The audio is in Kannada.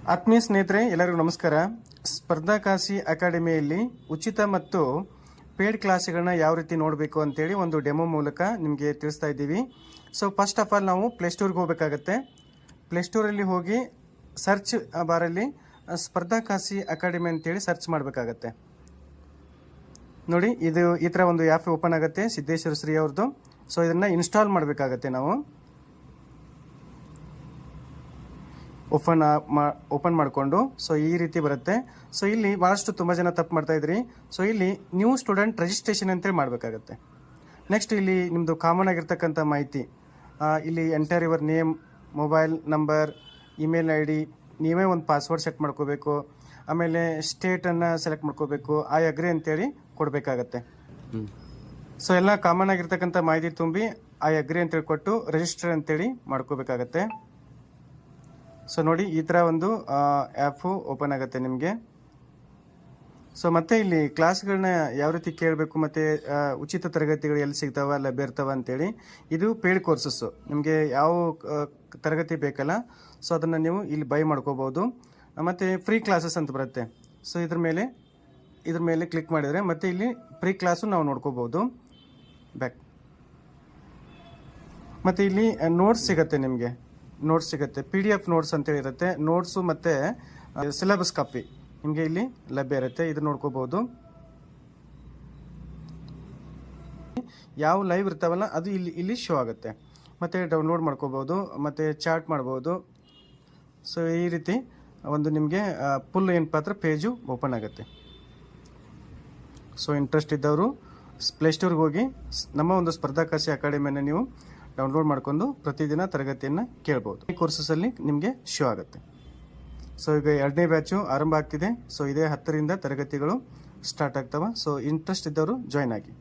ಆತ್ಮೀಯ ಸ್ನೇಹಿತರೆ, ಎಲ್ಲರಿಗೂ ನಮಸ್ಕಾರ. ಸ್ಪರ್ಧಾ ಕಾಶಿ ಅಕಾಡೆಮಿಯಲ್ಲಿ ಉಚಿತ ಮತ್ತು ಪೇಡ್ ಕ್ಲಾಸ್ಗಳನ್ನ ಯಾವ ರೀತಿ ನೋಡಬೇಕು ಅಂತೇಳಿ ಒಂದು ಡೆಮೋ ಮೂಲಕ ನಿಮಗೆ ತಿಳಿಸ್ತಾ ಇದ್ದೀವಿ. ಸೊ ಫಸ್ಟ್ ಆಫ್ ಆಲ್ ನಾವು ಪ್ಲೇಸ್ಟೋರ್ಗೆ ಹೋಗಬೇಕಾಗತ್ತೆ. ಪ್ಲೇಸ್ಟೋರಲ್ಲಿ ಹೋಗಿ ಸರ್ಚ್ ಬಾರಲ್ಲಿ ಸ್ಪರ್ಧಾ ಕಾಶಿ ಅಕಾಡೆಮಿ ಅಂತೇಳಿ ಸರ್ಚ್ ಮಾಡಬೇಕಾಗತ್ತೆ. ನೋಡಿ, ಇದು ಈ ಥರ ಒಂದು ಆ್ಯಪ್ ಓಪನ್ ಆಗುತ್ತೆ, ಸಿದ್ದೇಶ್ವರ ಶ್ರೀ ಅವ್ರದ್ದು. ಸೊ ಇದನ್ನು ಇನ್ಸ್ಟಾಲ್ ಮಾಡಬೇಕಾಗತ್ತೆ. ನಾವು ಓಪನ್ ಮಾಡಿಕೊಂಡು ಸೊ ಈ ರೀತಿ ಬರುತ್ತೆ. ಸೊ ಇಲ್ಲಿ ಭಾಳಷ್ಟು ತುಂಬ ಜನ ತಪ್ಪು ಮಾಡ್ತಾ ಇದ್ರಿ. ಸೊ ಇಲ್ಲಿ ನ್ಯೂ ಸ್ಟೂಡೆಂಟ್ ರಿಜಿಸ್ಟ್ರೇಷನ್ ಅಂತೇಳಿ ಮಾಡಬೇಕಾಗತ್ತೆ. ನೆಕ್ಸ್ಟ್ ಇಲ್ಲಿ ನಿಮ್ಮದು ಕಾಮನ್ ಆಗಿರ್ತಕ್ಕಂಥ ಮಾಹಿತಿ, ಇಲ್ಲಿ enter your name, mobile number, email I D, ನೀವೇ ಒಂದು ಪಾಸ್ವರ್ಡ್ ಸೆಟ್ ಮಾಡ್ಕೋಬೇಕು. ಆಮೇಲೆ ಸ್ಟೇಟನ್ನು ಸೆಲೆಕ್ಟ್ ಮಾಡ್ಕೋಬೇಕು. ಐ ಅಗ್ರಿ ಅಂತೇಳಿ ಕೊಡಬೇಕಾಗತ್ತೆ. ಸೊ ಎಲ್ಲ ಕಾಮನ್ ಆಗಿರ್ತಕ್ಕಂಥ ಮಾಹಿತಿ ತುಂಬಿ ಐ ಅಗ್ರಿ ಅಂತೇಳಿ ಕೊಟ್ಟು ರಿಜಿಸ್ಟರ್ ಅಂತೇಳಿ ಮಾಡ್ಕೋಬೇಕಾಗತ್ತೆ. ಸೊ ನೋಡಿ, ಈ ಥರ ಒಂದು ಆ್ಯಪು ಓಪನ್ ಆಗುತ್ತೆ ನಿಮಗೆ. ಸೊ ಮತ್ತೆ ಇಲ್ಲಿ ಕ್ಲಾಸ್ಗಳನ್ನ ಯಾವ ರೀತಿ ಕೇಳಬೇಕು, ಮತ್ತು ಉಚಿತ ತರಗತಿಗಳು ಎಲ್ಲಿ ಸಿಗ್ತಾವ, ಲಭ್ಯ ಇರ್ತಾವ ಅಂತೇಳಿ. ಇದು ಪೇಡ್ ಕೋರ್ಸಸ್ಸು. ನಿಮಗೆ ಯಾವ ತರಗತಿ ಬೇಕಲ್ಲ, ಸೊ ಅದನ್ನು ನೀವು ಇಲ್ಲಿ ಬೈ ಮಾಡ್ಕೋಬೋದು. ಮತ್ತು ಫ್ರೀ ಕ್ಲಾಸಸ್ ಅಂತ ಬರುತ್ತೆ. ಸೊ ಇದ್ರ ಮೇಲೆ ಕ್ಲಿಕ್ ಮಾಡಿದರೆ ಮತ್ತೆ ಇಲ್ಲಿ ಫ್ರೀ ಕ್ಲಾಸು ನಾವು ನೋಡ್ಕೋಬೋದು. ಬ್ಯಾಕ್ ಮತ್ತು ಇಲ್ಲಿ ನೋಟ್ಸ್ ಸಿಗುತ್ತೆ. ನಿಮಗೆ ನೋಟ್ಸ್ ಸಿಗುತ್ತೆ, PDF ನೋಟ್ಸ್ ಅಂತೇಳಿ ಇರುತ್ತೆ. ನೋಟ್ಸು ಮತ್ತು ಸಿಲೆಬಸ್ ಕಾಪಿ ನಿಮಗೆ ಇಲ್ಲಿ ಲಭ್ಯ ಇರುತ್ತೆ. ಇದು ನೋಡ್ಕೋಬಹುದು. ಯಾವ ಲೈವ್ ಇರ್ತಾವಲ್ಲ ಅದು ಇಲ್ಲಿ ಶೋ ಆಗುತ್ತೆ. ಮತ್ತು ಡೌನ್ಲೋಡ್ ಮಾಡ್ಕೋಬಹುದು, ಮತ್ತು ಚಾಟ್ ಮಾಡ್ಬೋದು. ಸೊ ಈ ರೀತಿ ಒಂದು ನಿಮಗೆ ಫುಲ್ ಏನಪ್ಪ ಹತ್ರ ಪೇಜು ಓಪನ್ ಆಗುತ್ತೆ. ಸೊ ಇಂಟ್ರೆಸ್ಟ್ ಇದ್ದವರು ಪ್ಲೇಸ್ಟೋರ್ಗೆ ಹೋಗಿ ನಮ್ಮ ಒಂದು ಸ್ಪರ್ಧಾ ಕಾಶಿ ಅಕಾಡೆಮಿಯನ್ನು ನೀವು ಡೌನ್ಲೋಡ್ ಮಾಡ್ಕೊಂಡು ಪ್ರತಿದಿನ ತರಗತಿಯನ್ನು ಕೇಳ್ಬೋದು. ಈ ಕೋರ್ಸಸಲ್ಲಿ ನಿಮಗೆ ಶೋ ಆಗುತ್ತೆ. ಸೊ ಈಗ 2ನೇ ಬ್ಯಾಚು ಆರಂಭ ಆಗ್ತಿದೆ. ಸೊ ಇದೇ 10ರಿಂದ ತರಗತಿಗಳು ಸ್ಟಾರ್ಟ್ ಆಗ್ತವೆ. ಸೊ ಇಂಟ್ರೆಸ್ಟ್ ಇದ್ದವರು ಜಾಯ್ನ್ ಆಗಿ.